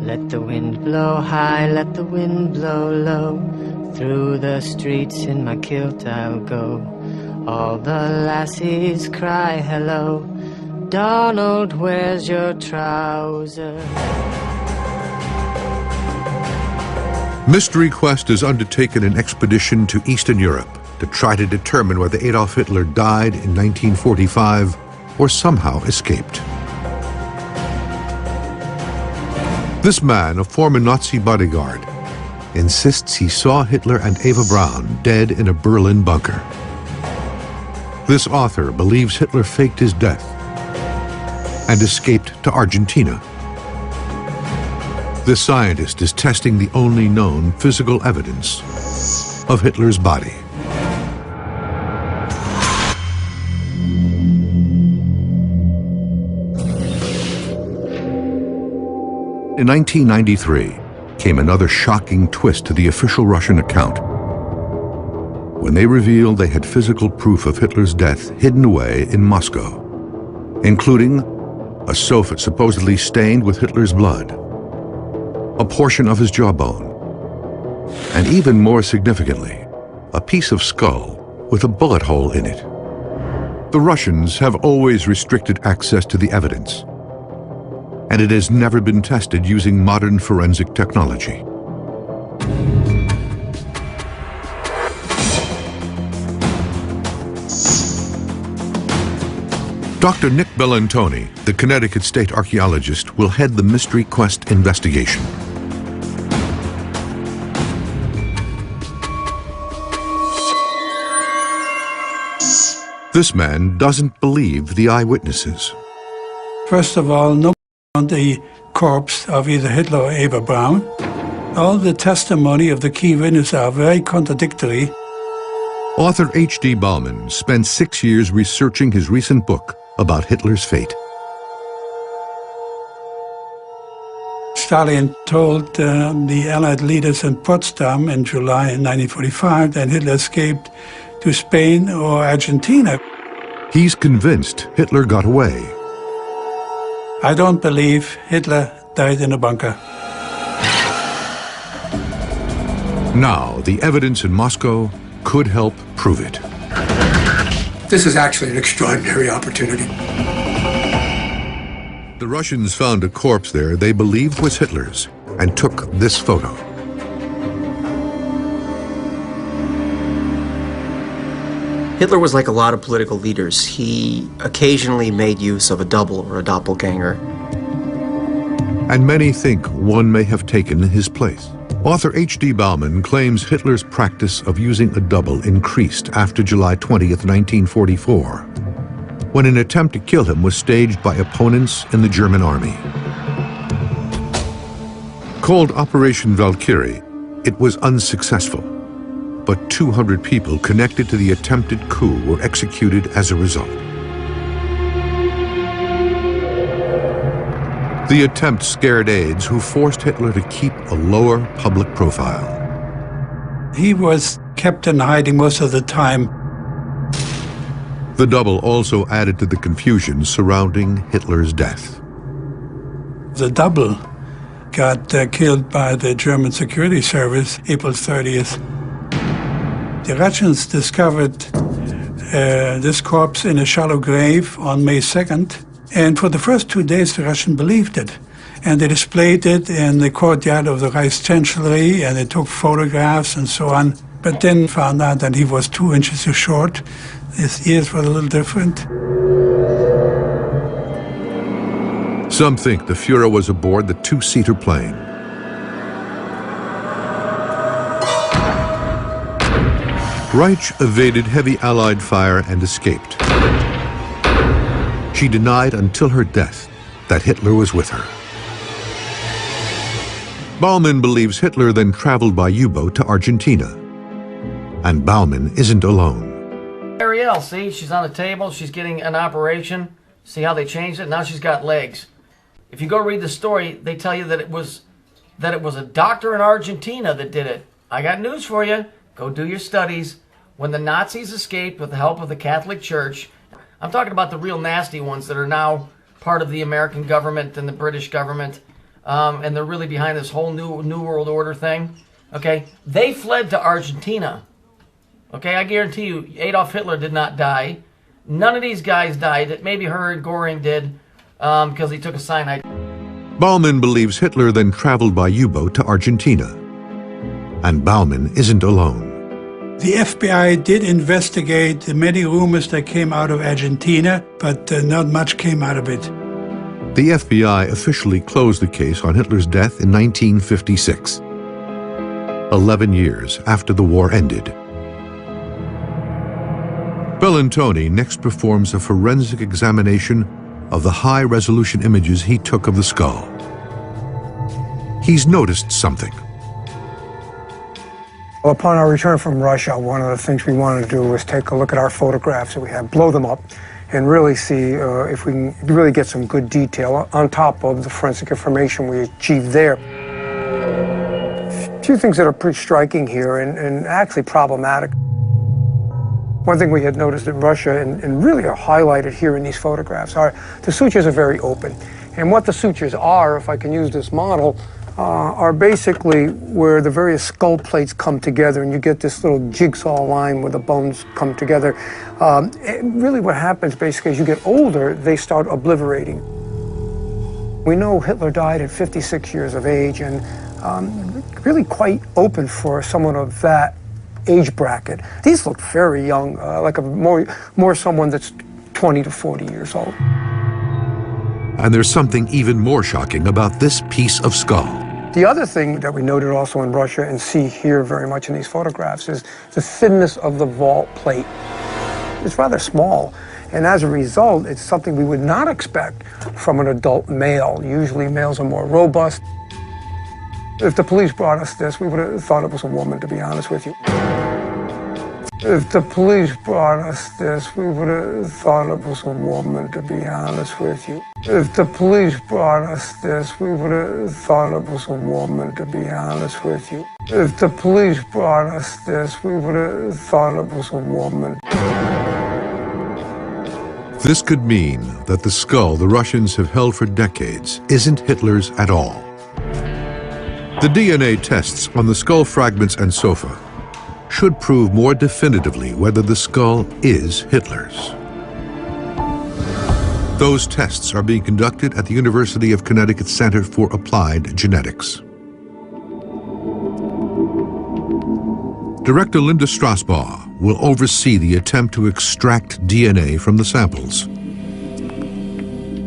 Let the wind blow high, let the wind blow low. Through the streets in my kilt I'll go. All the lassies cry hello. Donald, where's your trousers? Mystery Quest has undertaken an expedition to Eastern Europe to try to determine whether Adolf Hitler died in 1945 or somehow escaped. This man, a former Nazi bodyguard, insists he saw Hitler and Eva Braun dead in a Berlin bunker. This author believes Hitler faked his death and escaped to Argentina. This scientist is testing the only known physical evidence of Hitler's body. In 1993, came another shocking twist to the official Russian account, when they revealed they had physical proof of Hitler's death hidden away in Moscow, including a sofa supposedly stained with Hitler's blood, a portion of his jawbone, and even more significantly, a piece of skull with a bullet hole in it. The Russians have always restricted access to the evidence, and it has never been tested using modern forensic technology. Dr. Nick Bellantoni, the Connecticut state archaeologist, will head the Mystery Quest investigation. This man doesn't believe the eyewitnesses. First of all, nobody found the corpse of either Hitler or Eva Braun. All the testimony of the key witnesses are very contradictory. Author H.D. Bauman spent 6 years researching his recent book about Hitler's fate. Stalin told the Allied leaders in Potsdam in July 1945 that Hitler escaped to Spain or Argentina. He's convinced Hitler got away. I don't believe Hitler died in a bunker. Now, the evidence in Moscow could help prove it. This is actually an extraordinary opportunity. The Russians found a corpse there they believed was Hitler's and took this photo. Hitler was like a lot of political leaders. He occasionally made use of a double or a doppelganger. And many think one may have taken his place. Author H.D. Bauman claims Hitler's practice of using a double increased after July 20th, 1944, when an attempt to kill him was staged by opponents in the German army. Called Operation Valkyrie, it was unsuccessful, but 200 people connected to the attempted coup were executed as a result. The attempt scared aides who forced Hitler to keep a lower public profile. He was kept in hiding most of the time. The double also added to the confusion surrounding Hitler's death. The double got killed by the German security service April 30th. The Russians discovered this corpse in a shallow grave on May 2nd. And for the first 2 days, the Russians believed it. And they displayed it in the courtyard of the Reichschancellery, and they took photographs and so on. But then found out that he was 2 inches too short. His ears were a little different. Some think the Fuhrer was aboard the 2-seater plane. Reich evaded heavy Allied fire and escaped. She denied until her death that Hitler was with her. Bauman believes Hitler then traveled by U-boat to Argentina. And Bauman isn't alone. Ariel, see, she's on the table, she's getting an operation. See how they changed it? Now she's got legs. If you go read the story, they tell you that it was a doctor in Argentina that did it. I got news for you. Go do your studies. When the Nazis escaped with the help of the Catholic Church, I'm talking about the real nasty ones that are now part of the American government and the British government. and they're really behind this whole new world order thing. Okay, they fled to Argentina. Okay, I guarantee you, Adolf Hitler did not die. None of these guys died. Maybe Hermann Göring did because he took a cyanide. Baumann believes Hitler then traveled by U-boat to Argentina. And Baumann isn't alone. The FBI did investigate the many rumors that came out of Argentina, but not much came out of it. The FBI officially closed the case on Hitler's death in 1956, 11 years after the war ended. Bellantoni next performs a forensic examination of the high-resolution images he took of the skull. He's noticed something. Upon our return from Russia, one of the things we wanted to do was take a look at our photographs that we have, blow them up, and really see if we can really get some good detail on top of the forensic information we achieved there. A few things that are pretty striking here and actually problematic. One thing we had noticed in Russia, and really are highlighted here in these photographs, are the sutures are very open. And what the sutures are, if I can use this model, are basically where the various skull plates come together and you get this little jigsaw line where the bones come together. Really what happens basically as you get older, they start obliterating. We know Hitler died at 56 years of age and really quite open for someone of that age bracket. These look very young, like a more someone that's 20 to 40 years old. And there's something even more shocking about this piece of skull. The other thing that we noted also in Russia and see here very much in these photographs is the thinness of the vault plate. It's rather small, and as a result, it's something we would not expect from an adult male. Usually males are more robust. If the police brought us this, we would have thought it was a woman, to be honest with you. If the police brought us this, we would have thought it was a woman, to be honest with you. If the police brought us this, we would have thought it was a woman, to be honest with you. If the police brought us this, we would have thought it was a woman. This could mean that the skull the Russians have held for decades isn't Hitler's at all. The DNA tests on the skull fragments and sofa should prove more definitively whether the skull is Hitler's. Those tests are being conducted at the University of Connecticut Center for Applied Genetics. Director Linda Strasbaugh will oversee the attempt to extract DNA from the samples.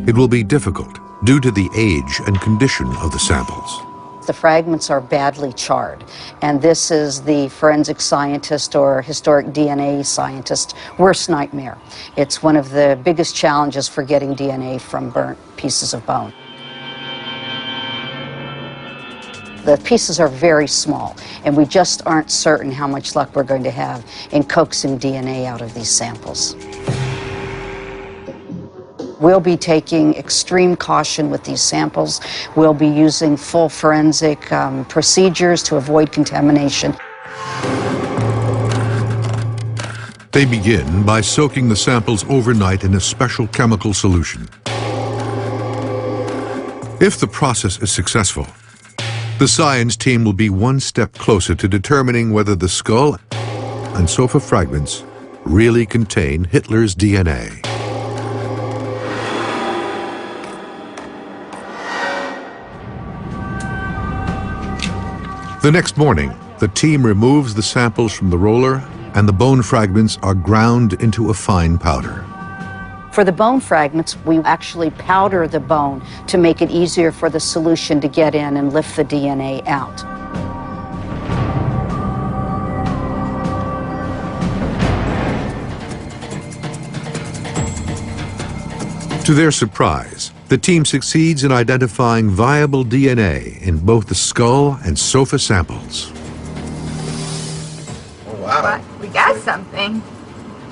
It will be difficult due to the age and condition of the samples. The fragments are badly charred, and this is the forensic scientist or historic DNA scientist's worst nightmare. It's one of the biggest challenges for getting DNA from burnt pieces of bone. The pieces are very small, and we just aren't certain how much luck we're going to have in coaxing DNA out of these samples. We'll be taking extreme caution with these samples. We'll be using full forensic procedures to avoid contamination. They begin by soaking the samples overnight in a special chemical solution. If the process is successful, the science team will be one step closer to determining whether the skull and sofa fragments really contain Hitler's DNA. The next morning, the team removes the samples from the roller and the bone fragments are ground into a fine powder. For the bone fragments, we actually powder the bone to make it easier for the solution to get in and lift the DNA out. To their surprise, the team succeeds in identifying viable DNA in both the skull and sofa samples. Oh, wow. But we got something.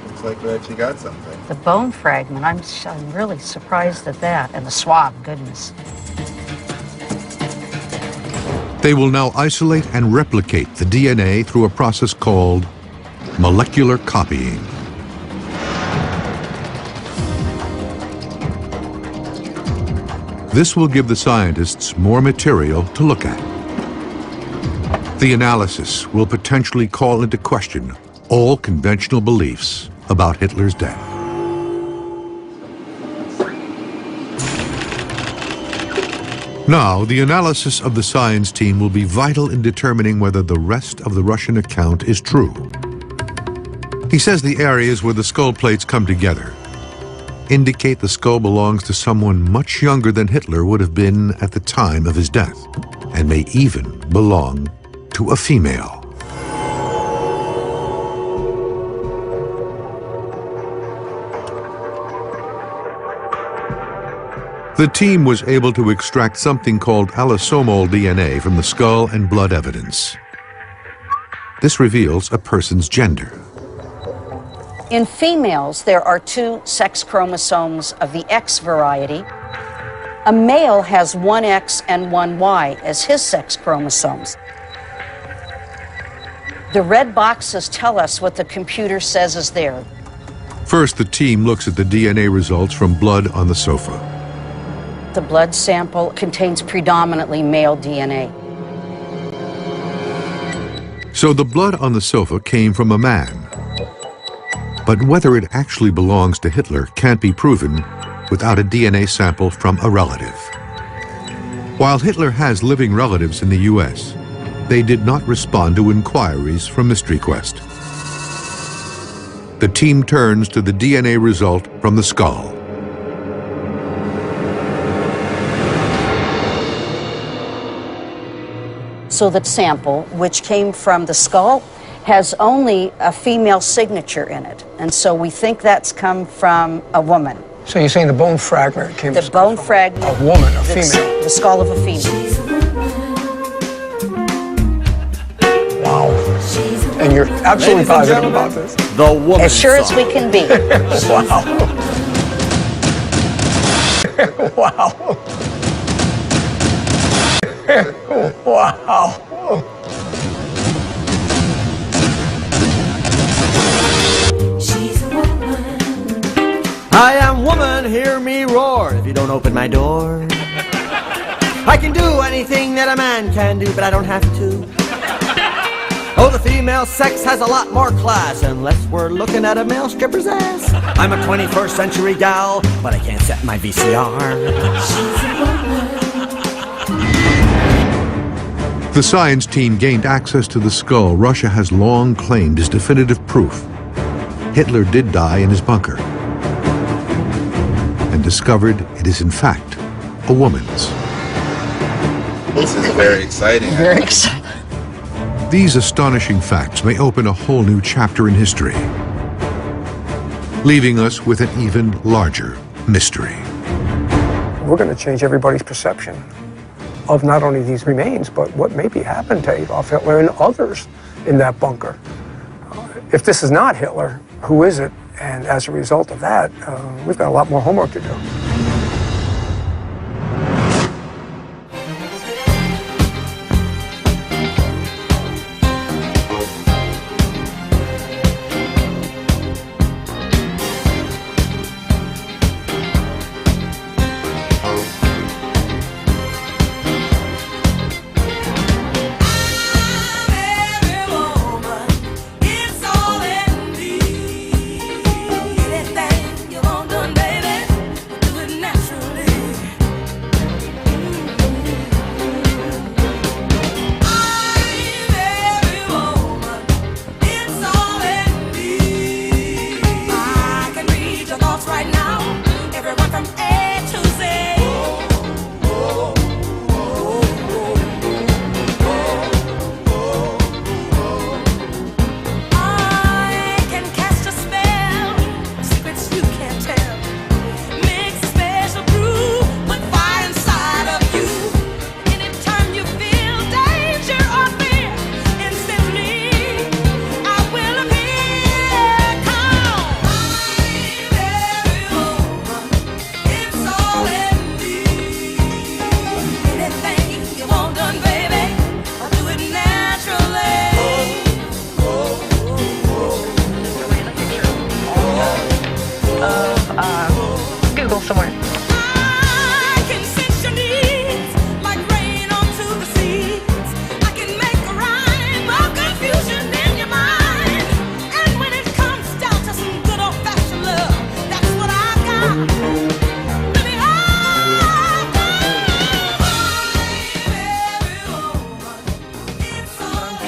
Looks like we actually got something. The bone fragment, I'm really surprised at that. And the swab, goodness. They will now isolate and replicate the DNA through a process called molecular copying. This will give the scientists more material to look at. The analysis will potentially call into question all conventional beliefs about Hitler's death. Now, the analysis of the science team will be vital in determining whether the rest of the Russian account is true. He says the areas where the skull plates come together indicate the skull belongs to someone much younger than Hitler would have been at the time of his death, and may even belong to a female. The team was able to extract something called allosomal DNA from the skull and blood evidence. This reveals a person's gender. In females, there are 2 sex chromosomes of the X variety. A male has 1 X and 1 Y as his sex chromosomes. The red boxes tell us what the computer says is there. First, the team looks at the DNA results from blood on the sofa. The blood sample contains predominantly male DNA. So the blood on the sofa came from a man. But whether it actually belongs to Hitler can't be proven without a DNA sample from a relative. While Hitler has living relatives in the US, they did not respond to inquiries from Mystery Quest. The team turns to the DNA result from the skull. So that sample, which came from the skull, has only a female signature in it. And so we think that's come from a woman. So you're saying the bone fragment came The bone fragment. A woman, a female. The skull of a female. Wow. And you're absolutely positive about this? The woman. As sure as we can be. Wow. Wow. Wow. I am woman, hear me roar if you don't open my door. I can do anything that a man can do, but I don't have to. Oh, the female sex has a lot more class, unless we're looking at a male stripper's ass. I'm a 21st century gal, but I can't set my VCR. The science team gained access to the skull Russia has long claimed is definitive proof Hitler did die in his bunker, and discovered it is in fact a woman's. This is very exciting. Very exciting. These astonishing facts may open a whole new chapter in history, leaving us with an even larger mystery. We're going to change everybody's perception of not only these remains, but what maybe happened to Adolf Hitler and others in that bunker. If this is not Hitler, who is it? And as a result of that, we've got a lot more homework to do.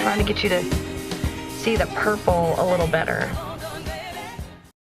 trying to get you to see the purple a little better.